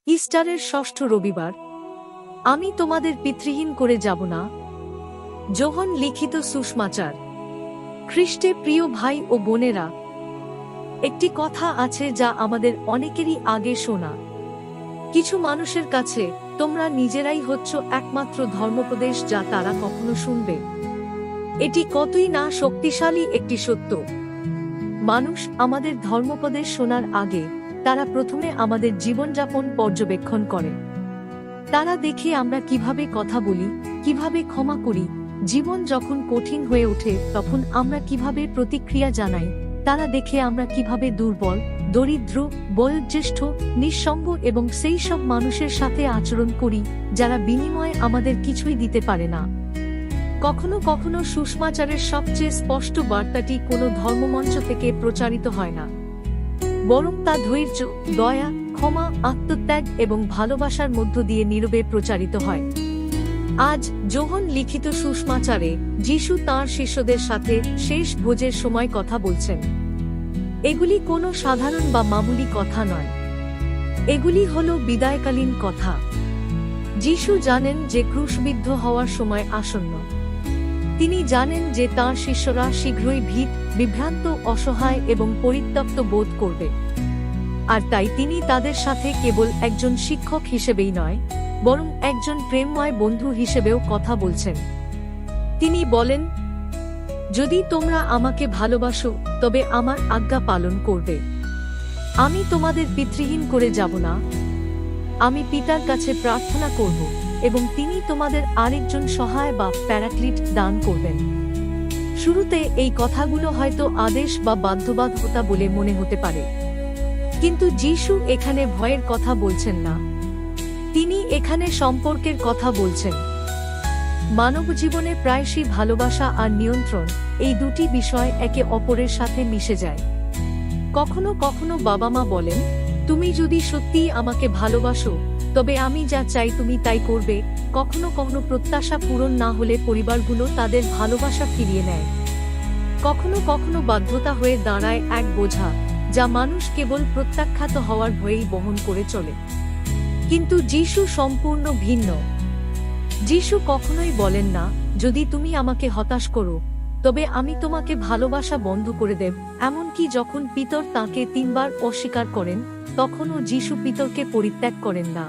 ইস্টারের ষষ্ঠ রবিবার। আমি তোমাদের পিতৃহীন করে যাব না। যোহন লিখিত সুসমাচার। খ্রিস্টে প্রিয় ভাই ও বোনেরা, একটি কথা আছে যা আমাদের অনেকেরই আগে শোনা। কিছু মানুষের কাছে তোমরা নিজেরাই হচ্ছ একমাত্র ধর্মোপদেশ যা তারা কখনো শুনবে। এটি কতই না শক্তিশালী একটি সত্য। মানুষ আমাদের ধর্মোপদেশ শোনার আগে তারা প্রথমে আমাদের জীবনযাপন পর্যবেক্ষণ করে। তারা দেখে আমরা কিভাবে কথা বলি, কিভাবে ক্ষমা করি, জীবন যখন কঠিন হয়ে ওঠে তখন আমরা কিভাবে প্রতিক্রিয়া জানাই। তারা দেখে আমরা কিভাবে দুর্বল, দরিদ্র, বয়োজ্যেষ্ঠ, নিঃসঙ্গ এবং সেই সব মানুষের সাথে আচরণ করি যারা বিনিময়ে আমাদের কিছুই দিতে পারে না। কখনো কখনো সুসমাচারের সবচেয়ে স্পষ্ট বার্তাটি কোনো ধর্মমঞ্চ থেকে প্রচারিত হয় না, বরং তা ধৈর্য, দয়া, ক্ষমা, আত্মত্যাগ এবং ভালোবাসার মধ্য দিয়ে নীরবে প্রচারিত হয়। আজ যোহন লিখিত সুসমাচারে যিশু তাঁর শিষ্যদের সাথে শেষ ভোজের সময় কথা বলছেন। এগুলি কোনো সাধারণ বা মামুলি কথা নয়, এগুলি হলো বিদায়কালীন কথা। যিশু জানেন যে ক্রুশবিদ্ধ হওয়ার সময় আসন্ন। তিনি জানেন যে তাঁর শিষ্যরা শীঘ্রই ভীত, বিভ্রান্ত, অসহায় এবং পরিত্যক্ত বোধ করবে। আর তাই তিনি তাদের সাথে কেবল একজন শিক্ষক হিসেবেই নয়, বরং একজন প্রেমময় বন্ধু হিসেবেও কথা বলছেন। তিনি বলেন, যদি তোমরা আমাকে ভালোবাসো তবে আমার আজ্ঞা পালন করবে। আমি তোমাদের পিতৃহীন করে যাব না। আমি পিতার কাছে প্রার্থনা করব এবং তিনি তোমাদের আরেকজন সহায় বা প্যারাক্লিট দান করবেন। শুরুতে এই কথাগুলো হয়তো আদেশ বা বাধ্যবাধকতা বলে মনে হতে পারে, কিন্তু যিশু এখানে ভয়ের কথা বলছেন না। তিনি এখানে সম্পর্কের কথা বলছেন। মানব জীবনে প্রায়শই ভালোবাসা আর নিয়ন্ত্রণ, এই দুটি বিষয় একে অপরের সাথে মিশে যায়। কখনো কখনো বাবা মা বলেন, তুমি যদি সত্যিই আমাকে ভালোবাসো তবে আমি যা চাই তুমি তাই করবে। কখনো কখনো প্রত্যাশা পূরণ না হলে পরিবারগুলো তাদের ভালোবাসা ফিরিয়ে নেয়। কখনো কখনো বাধ্যতা হয়ে দাঁড়ায় এক বোঝা যা মানুষ কেবল প্রত্যাখ্যাত হওয়ার ভয়েই বহন করে চলে। কিন্তু যিশু সম্পূর্ণ ভিন্ন। যিশু কখনোই বলেন না, যদি তুমি আমাকে হতাশ করো তবে আমি তোমাকে ভালোবাসা বন্ধ করে দেব। এমনকি যখন পিতর তাঁকে 3 বার অস্বীকার করেন তখনও যিশু পিতরকে পরিত্যাগ করেন না।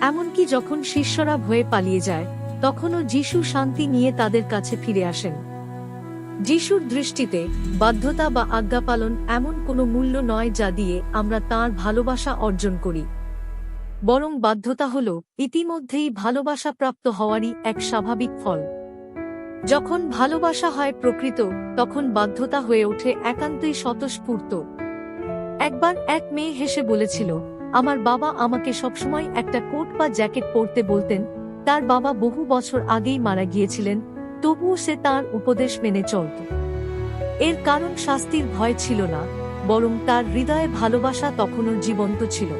এমনকি যখন শিষ্যরা ভয়ে পালিয়ে যায় তখনও যিশু শান্তি নিয়ে তাদের কাছে ফিরে আসেন। যিশুর দৃষ্টিতে বাধ্যতা বা আজ্ঞা পালন এমন কোনো মূল্য নয় যা দিয়ে আমরা তাঁর ভালোবাসা অর্জন করি, বরং বাধ্যতা হল ইতিমধ্যেই ভালোবাসা প্রাপ্ত হওয়ারই এক স্বাভাবিক ফল। যখন ভালোবাসা হয় প্রকৃত, তখন বাধ্যতা হয়ে ওঠে একান্তই স্বতঃস্ফূর্ত। একবার এক মেয়ে হেসে বলেছিল, আমার বাবা আমাকে সবসময় একটা কোট বা জ্যাকেট পরতে বলতেন। তার বাবা বহু বছর আগেই মারা গিয়েছিলেন, তবুও সে তার উপদেশ মেনে চলত। এর কারণ শাস্তির ভয় ছিল না, বরং তার হৃদয়ে ভালোবাসা তখনও জীবন্ত ছিল।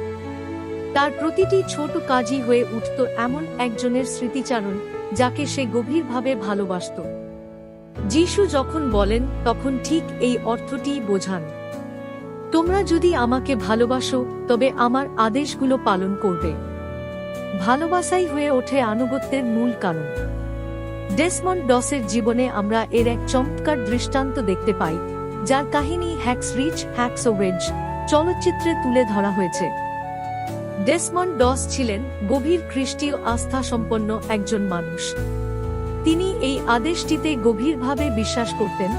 তার প্রতিটি ছোট কাজই হয়ে উঠত এমন একজনের স্মৃতিচারণ যাকে সে গভীরভাবে ভালোবাসত। যিশু যখন বলেন তখন ঠিক এই অর্থটিই বোঝান। তোমরা যদি আমাকে ভালোবাসো তবে আমার আদেশগুলো পালন করবে। ভালোবাসাই হয়ে ওঠে আনুগত্যের মূল কারণ। ডেসমন্ড ডসের জীবনে আমরা এর এক চমৎকার দৃষ্টান্ত দেখতে পাই, যার কাহিনী হ্যাক্স রিচ হ্যাক্সো ওয়েজ চলচ্চিত্রে তুলে ধরা হয়েছে। ডেসমন্ড ডস ছিলেন গভীর খ্রিস্টীয় আস্থা সম্পন্ন একজন মানুষ। তিনি এই আদেশটিতে গভীরভাবে বিশ্বাস করতেন,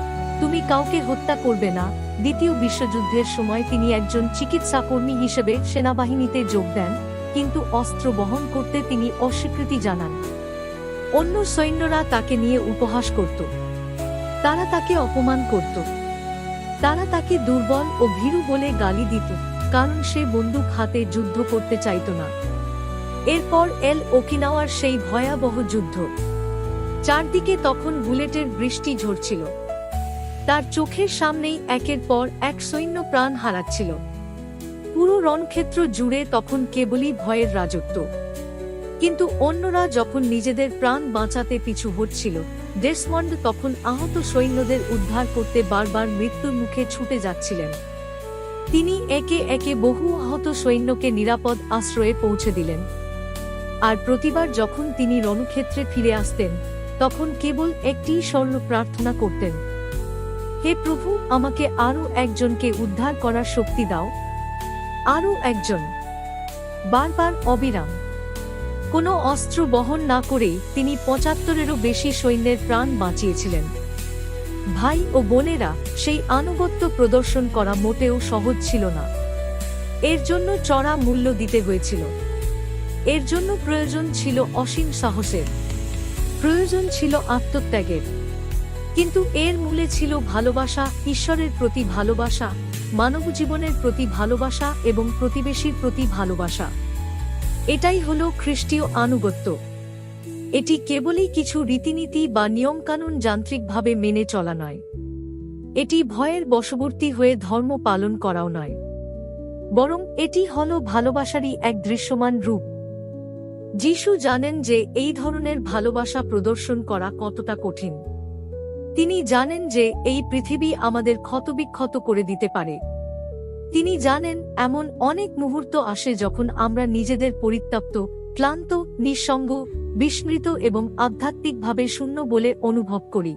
তুমি কাউকে হত্যা করবে না। দ্বিতীয় বিশ্বযুদ্ধের সময় তিনি একজন চিকিৎসাকর্মী হিসেবে সেনাবাহিনীতে যোগ দেন, কিন্তু অস্ত্র বহন করতে তিনি অস্বীকৃতি জানান। অন্য সৈন্যরা তাকে নিয়ে উপহাস করত, তারা তাকে অপমান করত, তারা তাকে দুর্বল ও ভীরু বলে গালি দিত, কারণ সে বন্দুক হাতে যুদ্ধ করতে চাইত না। এরপর ওকিনাওয়ার সেই ভয়াবহ যুদ্ধ। চারদিকে তখন বুলেটের বৃষ্টি ঝরছিল। তার চোখের সামনেই একের পর এক সৈন্য প্রাণ হারাচ্ছিল। পুরো রণক্ষেত্র জুড়ে তখন কেবলই ভয়ের রাজত্ব। কিন্তু অন্যরা যখন নিজেদের প্রাণ বাঁচাতে পিছু হটছিল, ডেসমন্ড তখন আহত সৈন্যদের উদ্ধার করতে বারবার মৃত্যুর মুখে ছুটে যাচ্ছিলেন। তিনি একে একে বহু আহত সৈন্যকে নিরাপদ আশ্রয়ে পৌঁছে দিলেন। আর প্রতিবার যখন তিনি রণক্ষেত্রে ফিরে আসতেন, তখন কেবল একটি সরল প্রার্থনা করতেন, হে প্রভু, আমাকে আরও একজনকে উদ্ধার করার শক্তি দাও, আরও একজন। বারবার অবিরাম। কোনো অস্ত্র বহন না করেই তিনি ৭৫-এরও বেশি সৈন্যের প্রাণ বাঁচিয়েছিলেন। ভাই ও বোনেরা, সেই আনুগত্য প্রদর্শন করা মোটেও সহজ ছিল না। এর জন্য চড়া মূল্য দিতে হয়েছিল। এর জন্য প্রয়োজন ছিল অসীম সাহসের, প্রয়োজন ছিল আত্মত্যাগের। কিন্তু এর মূলে ছিল ভালোবাসা, ঈশ্বরের প্রতি ভালোবাসা, মানব জীবনের প্রতি ভালোবাসা এবং প্রতিবেশীর প্রতি ভালোবাসা। এটাই হলো খ্রিস্টীয় আনুগত্য। এটি কেবলই কিছু রীতিনীতি বা নিয়মকানুন যান্ত্রিকভাবে মেনে চলা নয়। এটি ভয়ের বশবর্তী হয়ে ধর্ম পালন করাও নয়, বরং এটি হলো ভালোবাসারই এক দৃশ্যমান রূপ। যিশু জানেন যে এই ধরনের ভালোবাসা প্রদর্শন করা কতটা কঠিন। তিনি জানেন যে এই পৃথিবী আমাদের ক্ষতবিক্ষত করে দিতে পারে। তিনি জানেন এমন অনেক মুহূর্ত আসে যখন আমরা নিজেদের পরিত্যক্ত, ক্লান্ত, নিঃসঙ্গ, বিস্মৃত এবং আধ্যাত্মিকভাবে শূন্য বলে অনুভব করি।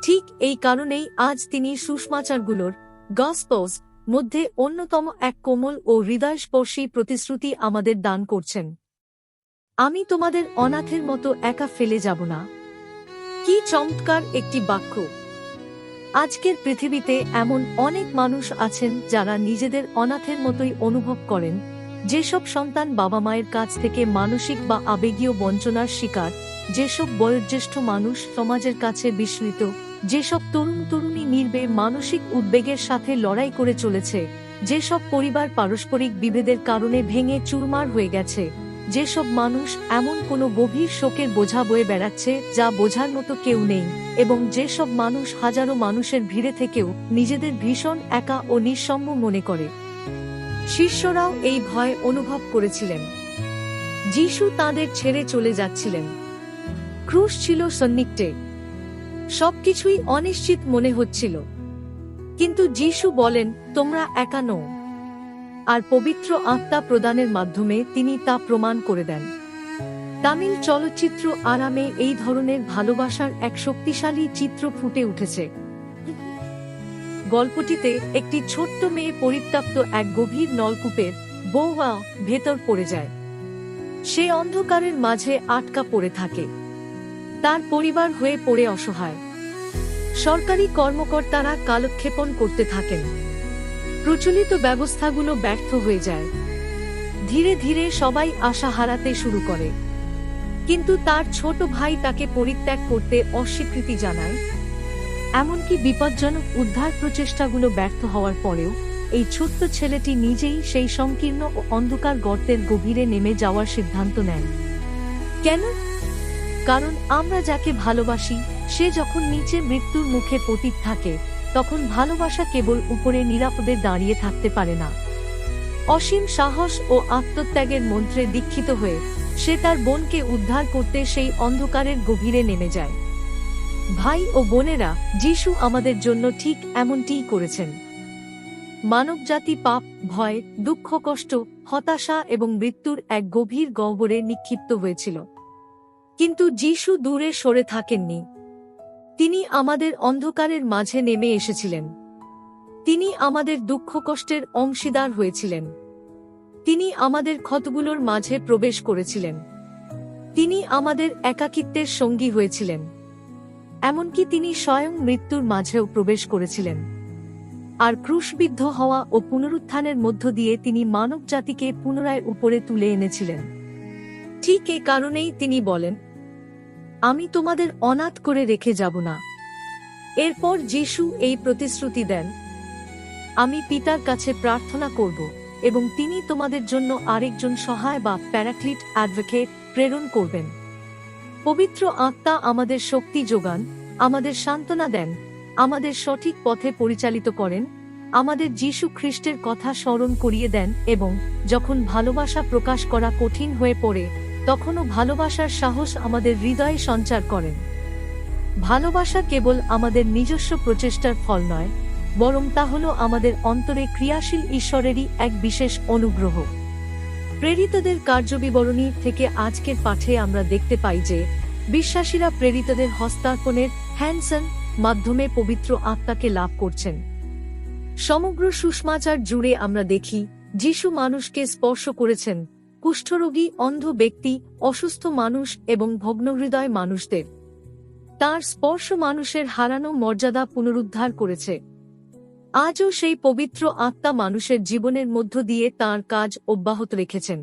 ঠিক এই কারণেই আজ তিনি সুসমাচারগুলোর, গসপেলস মধ্যে অন্যতম এক কোমল ও হৃদয়স্পর্শী প্রতিশ্রুতি আমাদের দান করছেন। আমি তোমাদের অনাথের মতো একা ফেলে যাব না। কি চমৎকার একটি বাক্য! আজকের পৃথিবীতে এমন অনেক মানুষ আছেন যারা নিজেদের অনাথের মতোই অনুভব করেন, যেসব সন্তান বাবা মায়ের কাছ থেকে মানসিক বা আবেগীয় বঞ্চনার শিকার, যেসব বয়োজ্যেষ্ঠ মানুষ সমাজের কাছে বিস্মৃত, যেসব তরুণ তরুণী নির্বে মানসিক উদ্বেগের সাথে লড়াই করে চলেছে, যেসব পরিবার পারস্পরিক বিভেদের কারণে ভেঙে চুরমার হয়ে গেছে, যেসব মানুষ এমন কোনো গভীর শোকের বোঝা বয়ে বেড়াচ্ছে যা বোঝার মতো কেউ নেই, এবং যেসব মানুষ হাজারো মানুষের ভিড়ে থেকেও নিজেদের ভীষণ একা ও নিঃসঙ্গ মনে করে। শিষ্যরাও এই ভয় অনুভব করেছিলেন। যিশু তাদের ছেড়ে চলে যাচ্ছিলেন। ক্রুশ ছিল সন্নিকটে। সবকিছুই অনিশ্চিত মনে হচ্ছিল। কিন্তু যিশু বলেন, তোমরা একা নও। আর পবিত্র আত্মা প্রদানের মাধ্যমে তিনি তা প্রমাণ করে দেন। তামিল চলচ্চিত্র আরামে এই ধরনের ভালোবাসার এক শক্তিশালী চিত্র ফুটে উঠেছে। গল্পটিতে একটি ছোট্ট মেয়ে পরিত্যক্ত এক গভীর নলকূপের বউয়া ভেতর পড়ে যায়। সে অন্ধকারের মাঝে আটকা পড়ে থাকে। তার পরিবার হয়ে পড়ে অসহায়। সরকারি কর্মকর্তারা কালক্ষেপণ করতে থাকেন। প্রচলিত ব্যবস্থাগুলো ব্যর্থ হয়ে যায়। ধীরে ধীরে সবাই আশা হারাতে শুরু করে। কিন্তু তার ছোট ভাই তাকে পরিত্যাগ করতে অস্বীকৃতি জানায়। এমনকি বিপজ্জনক উদ্ধার প্রচেষ্টাগুলো ব্যর্থ হওয়ার পরেও এই ছোট্ট ছেলেটি নিজেই সেই সংকীর্ণ ও অন্ধকার গর্তের গভীরে নেমে যাওয়ার সিদ্ধান্ত নেয়। কেন? কারণ আমরা যাকে ভালোবাসি সে যখন নিচে মৃত্যুর মুখে পতিত থাকে, তখন ভালোবাসা কেবল উপরে নিরাপদে দাঁড়িয়ে থাকতে পারে না। অসীম সাহস ও আত্মত্যাগের মন্ত্রে দীক্ষিত হয়ে সে তার বোনকে উদ্ধার করতে সেই অন্ধকারের গভীরে নেমে যায়। ভাই ও বোনেরা, যিশু আমাদের জন্য ঠিক এমনটিই করেছেন। মানবজাতি পাপ, ভয়, দুঃখ, কষ্ট, হতাশা এবং মৃত্যুর এক গভীর গহ্বরে নিক্ষিপ্ত হয়েছিল। কিন্তু যিশু দূরে সরে থাকেননি। তিনি আমাদের অন্ধকারের মাঝে নেমে এসেছিলেন। তিনি আমাদের দুঃখ কষ্টের অংশীদার হয়েছিলেন। তিনি আমাদের ক্ষতগুলোর মাঝে প্রবেশ করেছিলেন। তিনি আমাদের একাকিত্বের সঙ্গী হয়েছিলেন। এমনকি তিনি স্বয়ং মৃত্যুর মাঝেও প্রবেশ করেছিলেন। আর ক্রুশবিদ্ধ হওয়া ও পুনরুত্থানের মধ্য দিয়ে তিনি মানবজাতিকে পুনরায় উপরে তুলে এনেছিলেন। ঠিক এই কারণেই তিনি বলেন, আমি তোমাদের অনাথ করে রেখে যাব না। এরপর যিশু এই প্রতিশ্রুতি দেন, আমি পিতার কাছে প্রার্থনা করব এবং তিনি তোমাদের জন্য আরেকজন সহায় বা প্যারাক্লিট, অ্যাডভোকেট প্রেরণ করবেন। পবিত্র আত্মা আমাদের শক্তি যোগান, আমাদের সান্ত্বনা দেন, আমাদের সঠিক পথে পরিচালিত করেন, আমাদের যিশু খ্রিস্টের কথা স্মরণ করিয়ে দেন এবং যখন ভালোবাসা প্রকাশ করা কঠিন হয়ে পড়ে, তখনও ভালোবাসার সাহস আমাদের হৃদয়ে সঞ্চার করেন। ভালোবাসা কেবল আমাদের নিজস্ব প্রচেষ্টার ফল নয়, বরং তা হল আমাদের অন্তরে ক্রিয়াশীল ঈশ্বরেরই এক বিশেষ অনুগ্রহ। প্রেরিতদের কার্যবিবরণী থেকে আজকের পাঠে আমরা দেখতে পাই যে বিশ্বাসীরা প্রেরিতদের হস্তার্পণের হ্যান্ডসন মাধ্যমে পবিত্র আত্মাকে লাভ করছেন। সমগ্র সুসমাচার জুড়ে আমরা দেখি যিশু মানুষকে স্পর্শ করেছেন, কুষ্ঠরোগী, অন্ধ ব্যক্তি, অসুস্থ মানুষ এবং ভগ্নহৃদয় মানুষদের। তার স্পর্শ মানুষের হারানো মর্যাদা পুনরুদ্ধার করেছে। আজও সেই পবিত্র আত্মা মানুষের জীবনের মধ্য দিয়ে তাঁর কাজ অব্যাহত রেখেছেন।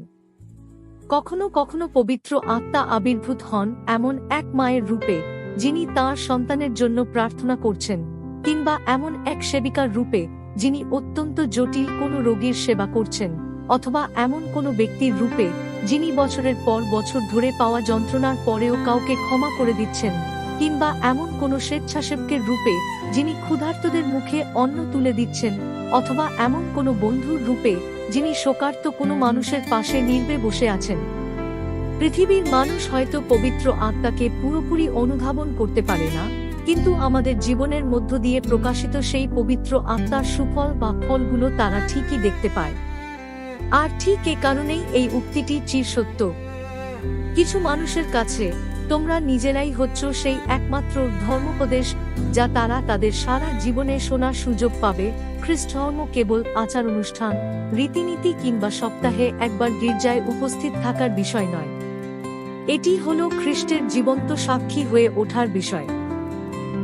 কখনো কখনো পবিত্র আত্মা আবির্ভূত হন এমন এক মায়ের রূপে যিনি তাঁর সন্তানের জন্য প্রার্থনা করছেন, কিংবা এমন এক সেবিকার রূপে যিনি অত্যন্ত জটিল কোনো রোগীর সেবা করছেন, অথবা এমন কোনো ব্যক্তির রূপে যিনি বছরের পর বছর ধরে পাওয়া যন্ত্রণার পরেও কাউকে ক্ষমা করে দিচ্ছেন, কিংবা এমন কোনো স্বেচ্ছাসেবকের রূপে যিনি ক্ষুধার্তদের মুখে অন্ন তুলে দিচ্ছেন, অথবা এমন কোনো বন্ধুর রূপে যিনি শোকার্ত কোনো মানুষের পাশে নীরবে বসে আছেন। পৃথিবীর মানুষ হয়তো পবিত্র আত্মাকে পুরোপুরি অনুধাবন করতে পারে না, কিন্তু আমাদের জীবনের মধ্য দিয়ে প্রকাশিত সেই পবিত্র আত্মার সুফল বা ফলগুলো তারা ঠিকই দেখতে পায়। আর ঠিক এ কারণেই এই উক্তিটি চিরসত্য। কিছু মানুষের কাছে তোমরা নিজেরাই হচ্ছ সেই একমাত্র ধর্মোপদেশ যা তারা তাদের সারা জীবনে শোনার সুযোগ পাবে। খ্রিস্টধর্ম কেবল আচার অনুষ্ঠান, রীতিনীতি কিংবা সপ্তাহে একবার গির্জায় উপস্থিত থাকার বিষয় নয়। এটি হলো খ্রিস্টের জীবন্ত সাক্ষী হয়ে ওঠার বিষয়।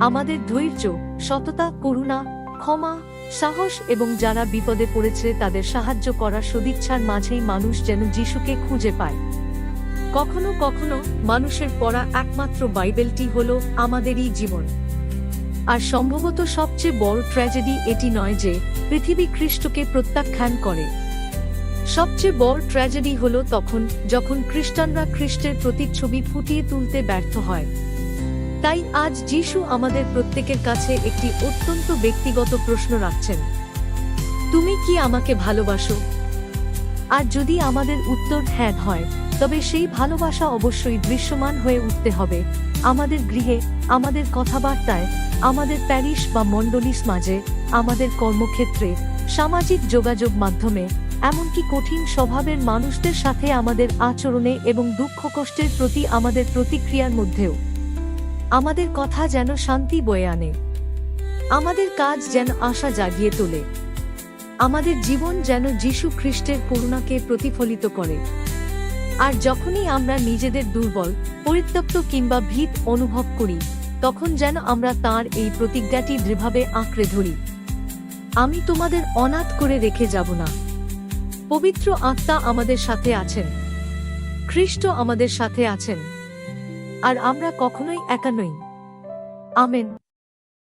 আমাদের ধৈর্য, সততা, করুণা, ক্ষমা, সাহস এবং যারা বিপদে পড়েছে তাদের সাহায্য করার সদিচ্ছার মাঝেই মানুষ যেন যিশুকে খুঁজে পায়। কখনো কখনো মানুষের পড়া একমাত্র বাইবেলটি হলো আমাদেরই জীবন। আর সম্ভবত সবচেয়ে বড় ট্র্যাজেডি এটি নয় যে পৃথিবী খ্রিস্টকে প্রত্যাখ্যান করে। সবচেয়ে বড় ট্র্যাজেডি হলো তখন যখন খ্রিস্টানরা খ্রিস্টের প্রতিচ্ছবি ফুটিয়ে তুলতে ব্যর্থ হয়। তাই আজ যিশু আমাদের প্রত্যেকের কাছে একটি অত্যন্ত ব্যক্তিগত প্রশ্ন রাখছেন, তুমি কি আমাকে ভালোবাসো? আর যদি আমাদের উত্তর হ্যাঁ হয়, তবে সেই ভালোবাসা অবশ্যই দৃশ্যমান হয়ে উঠতে হবে আমাদের গৃহে, আমাদের কথাবার্তায়, আমাদের প্যারিশ বা মণ্ডলীর মাঝে, আমাদের কর্মক্ষেত্রে, সামাজিক যোগাযোগ মাধ্যমে, এমনকি কঠিন স্বভাবের মানুষদের সাথে আমাদের আচরণে এবং দুঃখ কষ্টের প্রতি আমাদের প্রতিক্রিয়ার মধ্যেও। আমাদের কথা যেন শান্তি বয়ে আনে, আমাদের কাজ যেন আশা জাগিয়ে তোলে, আমাদের জীবন যেন যিশু খ্রিস্টের করুণাকে প্রতিফলিত করে। আর যখনই আমরা নিজেদের দুর্বল, পরিত্যক্ত কিংবা ভীত অনুভব করি, তখন যেন আমরা তাঁর এই প্রতিজ্ঞাটি দৃঢ়ভাবে আঁকড়ে ধরি, আমি তোমাদের অনাথ করে রেখে যাব না। পবিত্র আত্মা আমাদের সাথে আছেন, খ্রিস্ট আমাদের সাথে আছেন, আর আমরা কখনোই একা নই। আমেন।